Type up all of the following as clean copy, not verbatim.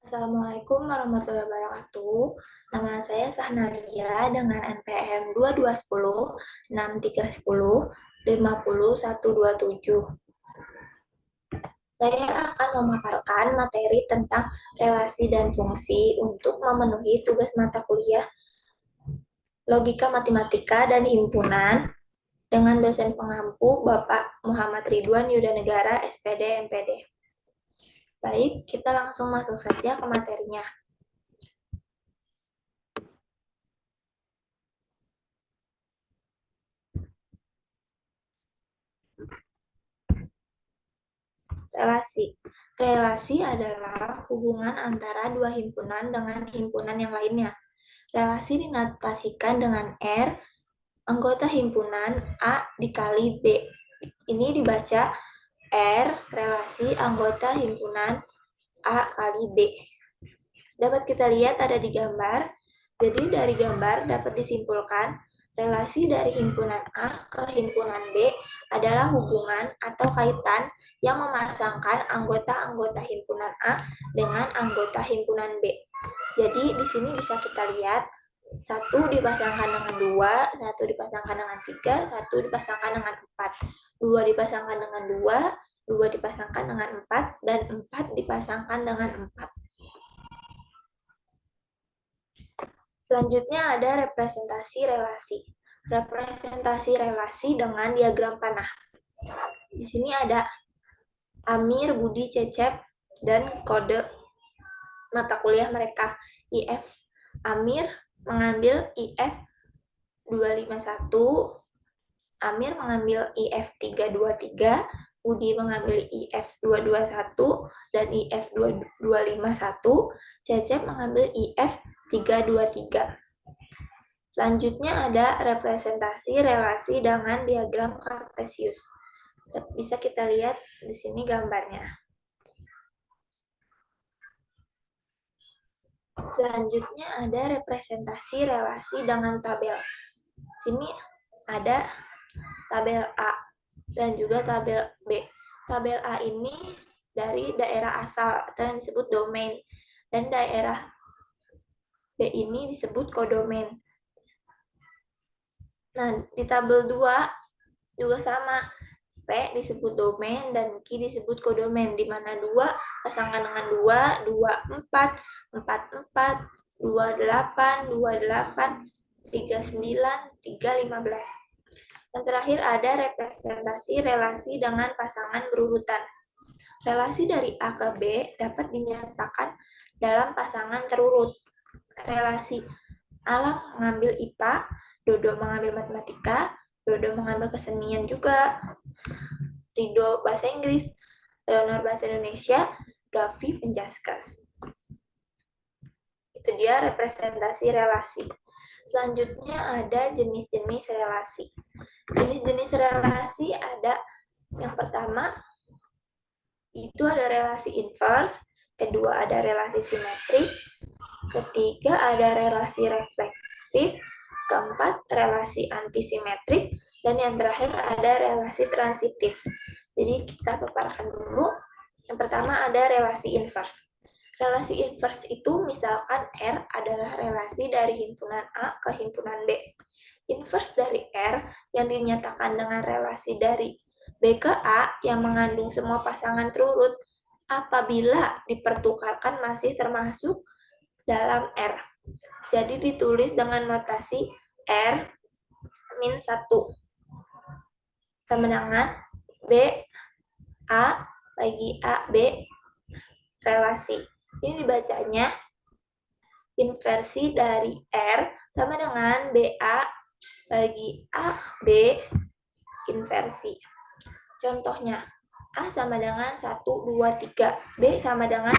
Assalamualaikum warahmatullahi wabarakatuh. Nama saya Sahnalia dengan NPM 2210 6310 50127. Saya akan memaparkan materi tentang relasi dan fungsi untuk memenuhi tugas mata kuliah Logika Matematika dan Himpunan dengan dosen pengampu Bapak Muhammad Ridwan Yudanegara, SPD, MPD. Baik, kita langsung masuk saja ke materinya. Relasi. Relasi adalah hubungan antara dua himpunan dengan himpunan yang lainnya. Relasi dinotasikan dengan R, anggota himpunan A dikali B. Ini dibaca R relasi anggota himpunan A kali B. Dapat kita lihat ada di gambar. Jadi dari gambar dapat disimpulkan relasi dari himpunan A ke himpunan B adalah hubungan atau kaitan yang memasangkan anggota-anggota himpunan A dengan anggota himpunan B. Jadi di sini bisa kita lihat satu dipasangkan dengan 2, satu dipasangkan dengan 3, satu dipasangkan dengan 4, 2 dipasangkan dengan 2, 2 dipasangkan dengan 4, dan 4 dipasangkan dengan 4. Selanjutnya ada representasi relasi. Representasi relasi dengan diagram panah. Di sini ada Amir, Budi, Cecep, dan kode mata kuliah mereka IF. Amir mengambil IF 251, Amir mengambil IF 323, Budi mengambil IF 221 dan IF 251, Cecep mengambil IF 323. Selanjutnya ada representasi relasi dengan diagram Kartesius. Bisa kita lihat di sini gambarnya. Selanjutnya ada representasi relasi dengan tabel. Sini ada tabel A dan juga tabel B. Tabel A ini dari daerah asal atau yang disebut domain, dan daerah B ini disebut kodomain. Nah, di tabel 2 juga sama. P disebut domain dan Q disebut kodomain, di mana 2 pasangkan dengan 2, 2, 4, 4, 4, 2, 8, 2, 8, 3, 9, 3, 15. Dan terakhir ada representasi relasi dengan pasangan berurutan. Relasi dari A ke B dapat dinyatakan dalam pasangan terurut. Relasi Alang mengambil IPA, Dodo mengambil matematika, Dodo mengambil kesenian juga, Rido bahasa Inggris, Leonor bahasa Indonesia, Gavi penjaskas. Itu dia representasi relasi. Selanjutnya ada jenis-jenis relasi. Jenis-jenis relasi ada yang pertama itu ada relasi inverse, kedua ada relasi simetrik, ketiga ada relasi refleksif, keempat relasi antisimetrik, dan yang terakhir ada relasi transitif. Jadi kita paparkan dulu. Yang pertama ada relasi inverse. Relasi inverse itu misalkan R adalah relasi dari himpunan A ke himpunan B. Inverse dari R yang dinyatakan dengan relasi dari B ke A yang mengandung semua pasangan terurut apabila dipertukarkan masih termasuk dalam R. Jadi ditulis dengan notasi R min 1 sama dengan B A bagi A B relasi. Ini dibacanya inversi dari R sama dengan BA bagi AB inversi. Contohnya, A sama dengan 1, 2, 3. B sama dengan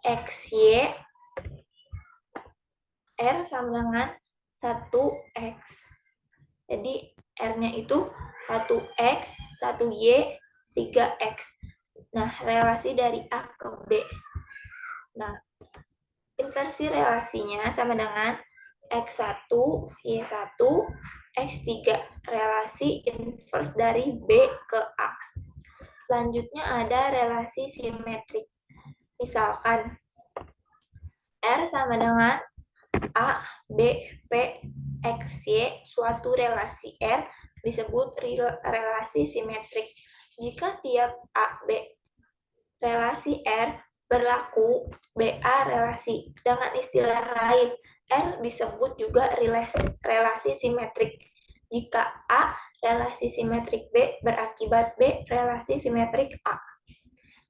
XY. R sama dengan 1X. Jadi R-nya itu 1X, 1Y, 3X. Nah, relasi dari A ke B. Nah, inversi relasinya sama dengan X1, Y1, X3. Relasi inverse dari B ke A. Selanjutnya ada relasi simetrik. Misalkan R sama dengan A, B, P, X, Y, suatu relasi R disebut relasi simetrik. Jika tiap A, B relasi R berlaku BA relasi. Dengan istilah lain, R disebut juga relasi simetrik. Jika A relasi simetrik B berakibat B relasi simetrik A.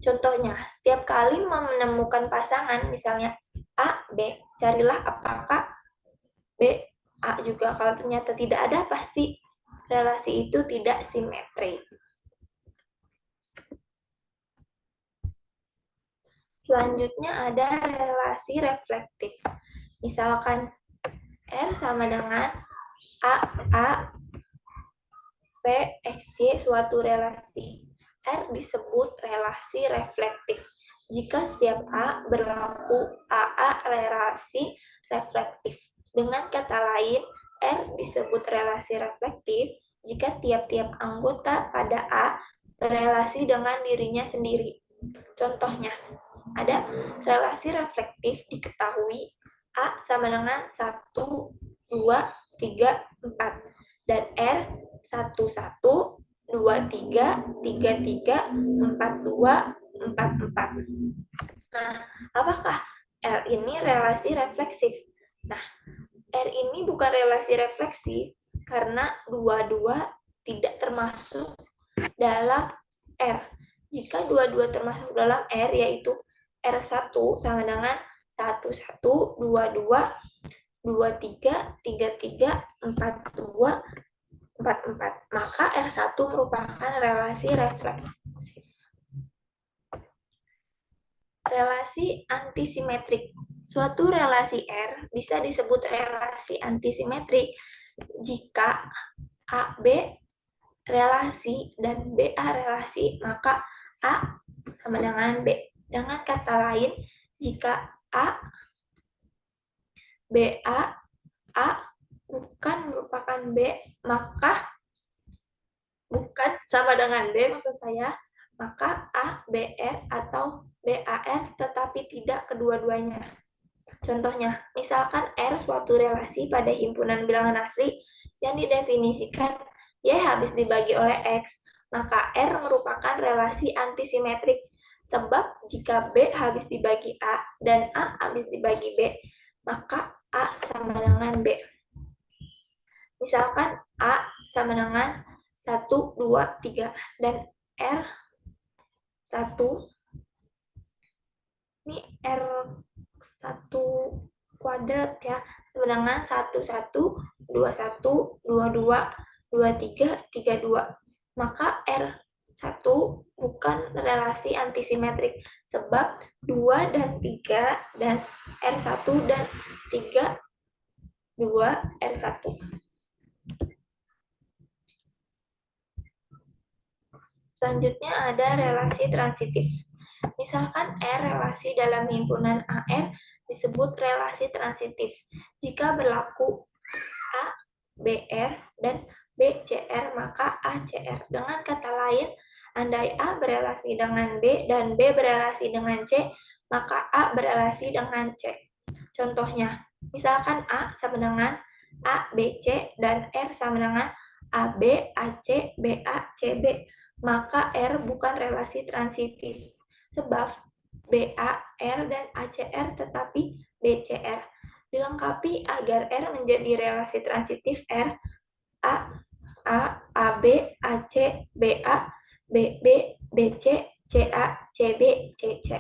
Contohnya, setiap kali menemukan pasangan, misalnya A, B, carilah apakah B, A juga. Kalau ternyata tidak ada, pasti relasi itu tidak simetri. Selanjutnya ada relasi reflektif. Misalkan R sama dengan A, P, X, Y suatu relasi. R disebut relasi reflektif. Jika setiap A berlaku AA relasi reflektif. Dengan kata lain, R disebut relasi reflektif jika tiap-tiap anggota pada A berelasi dengan dirinya sendiri. Contohnya, ada relasi reflektif diketahui A sama dengan 1, 2, 3, 4. Dan R 1, 1, 2, 3, 3, 3, 4, 2, 4, 4. Nah, apakah R ini relasi refleksif? Nah, R ini bukan relasi refleksif karena dua-dua tidak termasuk dalam R. Jika dua-dua termasuk dalam R, yaitu R1 sama dengan 1, 1, 2, 2, 2, 3, 3, 3, 4, 2, 4, 4. Maka R1 merupakan relasi refleksif. Relasi antisimetrik. Suatu relasi R bisa disebut relasi antisimetrik jika AB relasi dan BA relasi, maka A sama dengan B. Dengan kata lain, jika A, BA, A bukan merupakan B, maka bukan sama dengan B maksud saya, maka A, BR atau BAR tetapi tidak kedua-duanya. Contohnya, misalkan R suatu relasi pada himpunan bilangan asli yang didefinisikan Y habis dibagi oleh X, maka R merupakan relasi antisimetrik. Sebab jika B habis dibagi A dan A habis dibagi B, maka A sama dengan B. Misalkan A sama dengan 1, 2, 3, dan R 1, ini R1 kuadrat ya, dengan 1, 1, 2, 1, 2, 2, 2, 3, 3, 2. Maka R1 bukan relasi antisimetrik, sebab 2 dan 3 dan R1 dan 3, 2, R1. Selanjutnya ada relasi transitif. Misalkan R relasi dalam himpunan AR disebut relasi transitif jika berlaku A, BR, dan BCR, maka ACR. Dengan kata lain, andai A berelasi dengan B dan B berelasi dengan C, maka A berelasi dengan C. Contohnya, misalkan A sama dengan ABC dan R sama dengan AB, AC, BA, CB, maka R bukan relasi transitif. Sebab BAR dan ACR tetapi BCR. Dilengkapi agar R menjadi relasi transitif R, A, AB, AC, BA, BB, BC, CA, CB, CC.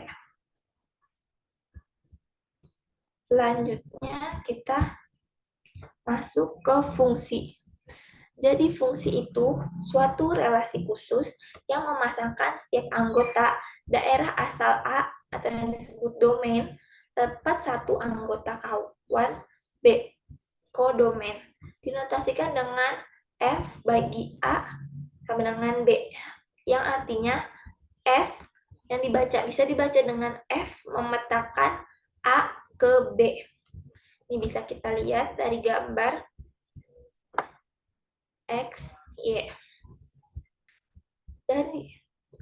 Selanjutnya kita masuk ke fungsi. Jadi fungsi itu suatu relasi khusus yang memasangkan setiap anggota daerah asal A atau yang disebut domain tepat satu anggota kawan B, kodomain. Dinotasikan dengan F bagi A sama dengan B, yang artinya F yang bisa dibaca dengan F memetakan A ke B. Ini bisa kita lihat dari gambar X, Y.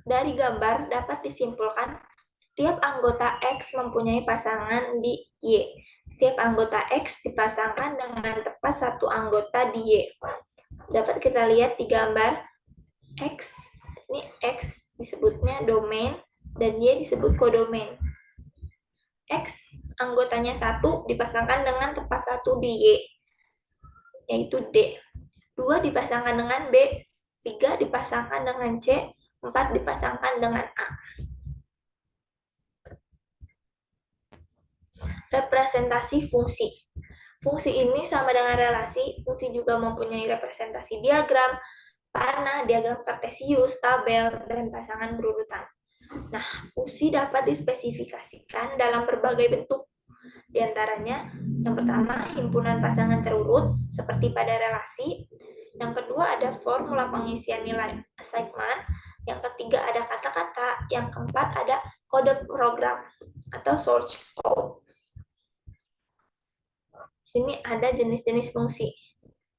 Dari gambar dapat disimpulkan Setiap anggota X mempunyai pasangan di Y. Setiap anggota X dipasangkan dengan tepat satu anggota di Y. Dapat kita lihat di gambar X. Ini X disebutnya domain dan Y disebut kodomain. X anggotanya 1 dipasangkan dengan tepat 1 di Y, yaitu D. 2 dipasangkan dengan B, 3 dipasangkan dengan C, 4 dipasangkan dengan A. Representasi fungsi. Fungsi ini sama dengan relasi, fungsi juga mempunyai representasi diagram, panah, diagram kartesius, tabel, dan pasangan berurutan. Nah, fungsi dapat dispesifikasikan dalam berbagai bentuk. Di antaranya, yang pertama, himpunan pasangan terurut, seperti pada relasi. Yang kedua, ada formula pengisian nilai assignment. Yang ketiga, ada kata-kata. Yang keempat, ada kode program atau source code. Sini ada jenis-jenis fungsi.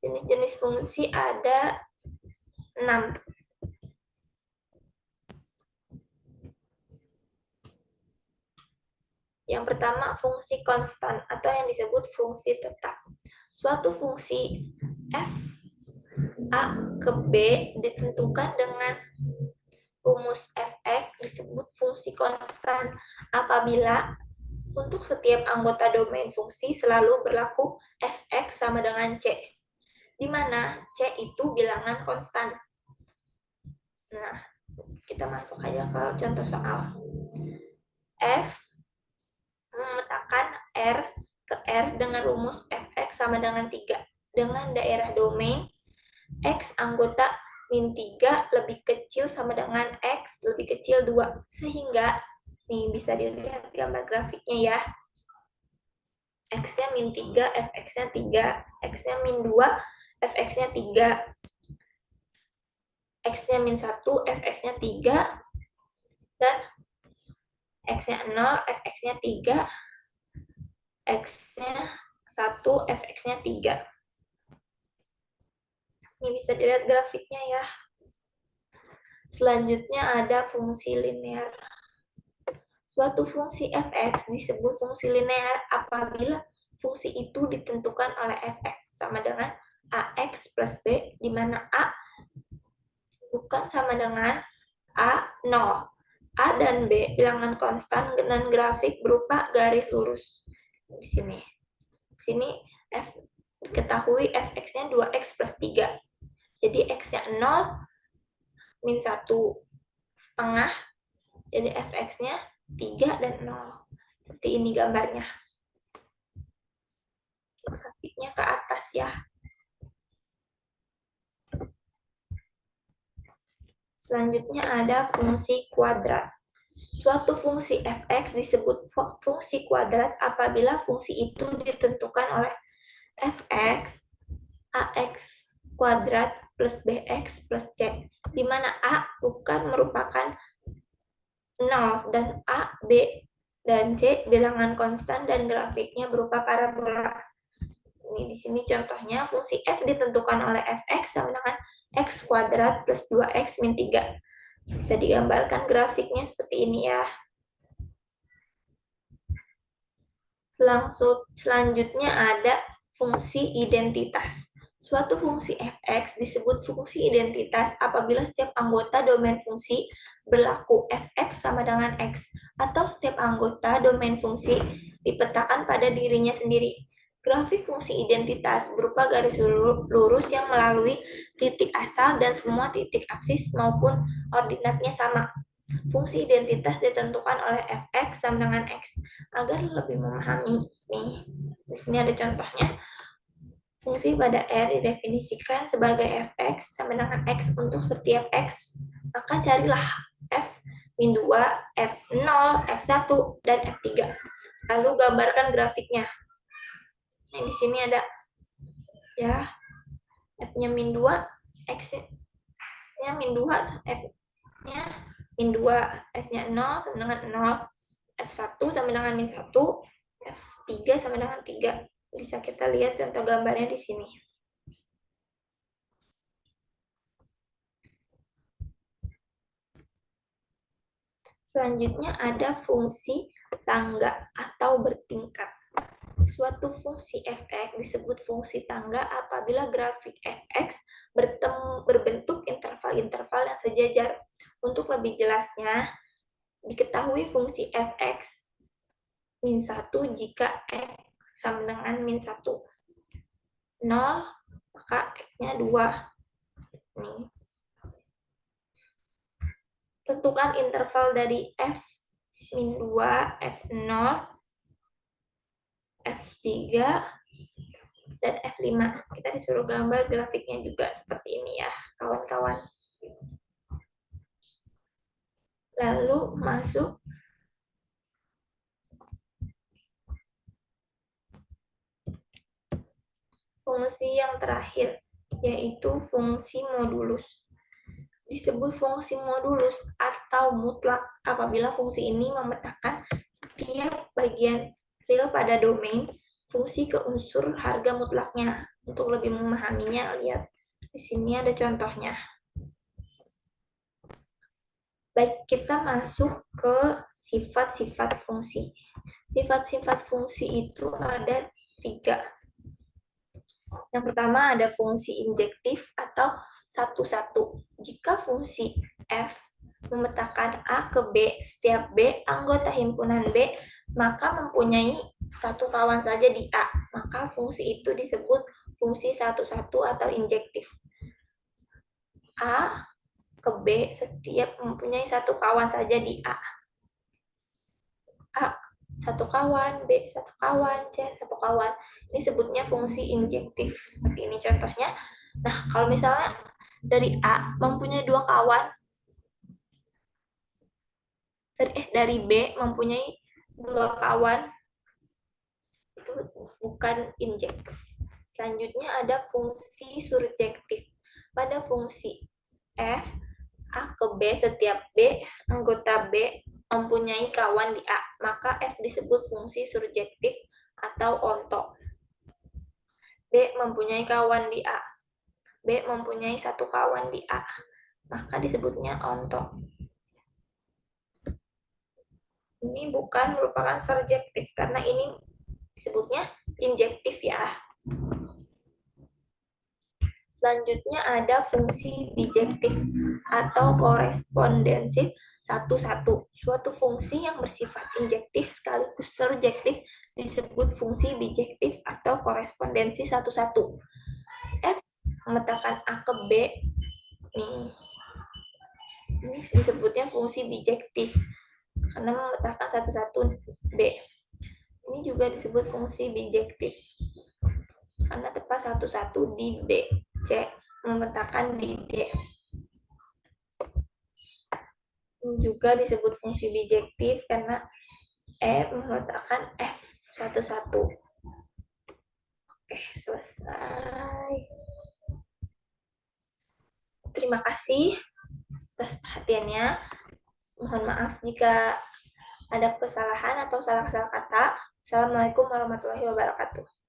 Jenis-jenis fungsi ada 6. Yang pertama, fungsi konstan atau yang disebut fungsi tetap. Suatu fungsi f a ke b ditentukan dengan rumus fx disebut fungsi konstan apabila untuk setiap anggota domain fungsi selalu berlaku fx sama dengan c, di mana c itu bilangan konstan. Nah, kita masuk aja ke contoh soal. F memetakan R ke R dengan rumus fx sama dengan 3 dengan daerah domain X anggota min 3 lebih kecil sama dengan X lebih kecil 2. Sehingga, nih bisa dilihat gambar grafiknya ya. X-nya min 3, fx-nya 3. X-nya min 2, fx-nya 3. X-nya min 1, fx-nya 3. Dan X-nya 0, fx-nya 3. X-nya 1, fx-nya 3. Ini bisa dilihat grafiknya ya. Selanjutnya ada fungsi linear. Suatu fungsi fx disebut fungsi linear apabila fungsi itu ditentukan oleh fx sama dengan ax plus b, di mana a bukan sama dengan a 0. A dan b bilangan konstan dengan grafik berupa garis lurus. Di sini. Di sini diketahui fx-nya 2x plus 3. Jadi x-nya 0 min 1 setengah, jadi fx-nya 3 dan 0. Seperti ini gambarnya. Grafiknya ke atas ya. Selanjutnya ada fungsi kuadrat. Suatu fungsi fx disebut fungsi kuadrat apabila fungsi itu ditentukan oleh fx ax kuadrat plus bx plus c, di mana a bukan merupakan 0 dan a, b, dan c bilangan konstan dan grafiknya berupa parabola. Ini di sini contohnya fungsi f ditentukan oleh fx sama dengan x kuadrat plus 2x min 3. Bisa digambarkan grafiknya seperti ini ya. Selanjutnya ada fungsi identitas. Suatu fungsi fx disebut fungsi identitas apabila setiap anggota domain fungsi berlaku fx sama dengan x, atau setiap anggota domain fungsi dipetakan pada dirinya sendiri. Grafik fungsi identitas berupa garis lurus yang melalui titik asal dan semua titik absis maupun ordinatnya sama. Fungsi identitas ditentukan oleh fx sama dengan x. Agar lebih memahami, nih, di sini ada contohnya. Fungsi pada R didefinisikan sebagai fx sama dengan x untuk setiap x. Maka carilah f min 2, f0, f1, dan f3. Lalu gambarkan grafiknya. Nah, di sini ada ya, f-nya min 2, x-nya min 2, f-nya min 2, f-nya 0 sama dengan 0, f1 sama dengan min 1, f3 sama dengan 3. Bisa kita lihat contoh gambarnya di sini. Selanjutnya ada fungsi tangga atau bertingkat. Suatu fungsi f(x) disebut fungsi tangga apabila grafik f(x) berbentuk interval-interval yang sejajar. Untuk lebih jelasnya, diketahui fungsi f(x) min 1 jika x sama dengan min 1. 0, maka x-nya 2. Nih. Tentukan interval dari f min 2, f0, f3, dan F5. Kita disuruh gambar grafiknya juga seperti ini ya, kawan-kawan. Lalu masuk fungsi yang terakhir, yaitu fungsi modulus. Disebut fungsi modulus atau mutlak apabila fungsi ini memetakan setiap bagian real pada domain fungsi ke unsur harga mutlaknya. Untuk lebih memahaminya, lihat di sini ada contohnya. Baik, kita masuk ke sifat-sifat fungsi. Sifat-sifat fungsi itu ada 3. Yang pertama ada fungsi injektif atau satu-satu. Jika fungsi f memetakan A ke B, setiap B anggota himpunan B, maka mempunyai satu kawan saja di A. Maka fungsi itu disebut fungsi satu-satu atau injektif. A ke B setiap mempunyai satu kawan saja di A. A satu kawan, B satu kawan, C satu kawan. Ini sebutnya fungsi injektif. Seperti ini contohnya. Nah, kalau misalnya dari A mempunyai 2 kawan, dari B mempunyai 2 kawan, itu bukan injektif. Selanjutnya ada fungsi surjektif. Pada fungsi F, A ke B setiap B, anggota B mempunyai kawan di A, maka F disebut fungsi surjektif atau onto. B mempunyai kawan di A, B mempunyai satu kawan di A, maka disebutnya onto. Ini bukan merupakan surjektif, karena ini disebutnya injektif ya. Selanjutnya ada fungsi bijektif atau korespondensif satu-satu. Suatu fungsi yang bersifat injektif sekaligus surjektif disebut fungsi bijektif atau korespondensi satu-satu. F memetakan A ke B, ini disebutnya fungsi bijektif karena memetakan satu-satu B. Ini juga disebut fungsi bijektif karena tepat satu-satu di D. C memetakan di D. Ini juga disebut fungsi bijektif karena E memetakan F satu-satu. Oke, selesai. Terima kasih atas perhatiannya. Mohon maaf jika ada kesalahan atau salah-salah kata. Assalamualaikum warahmatullahi wabarakatuh.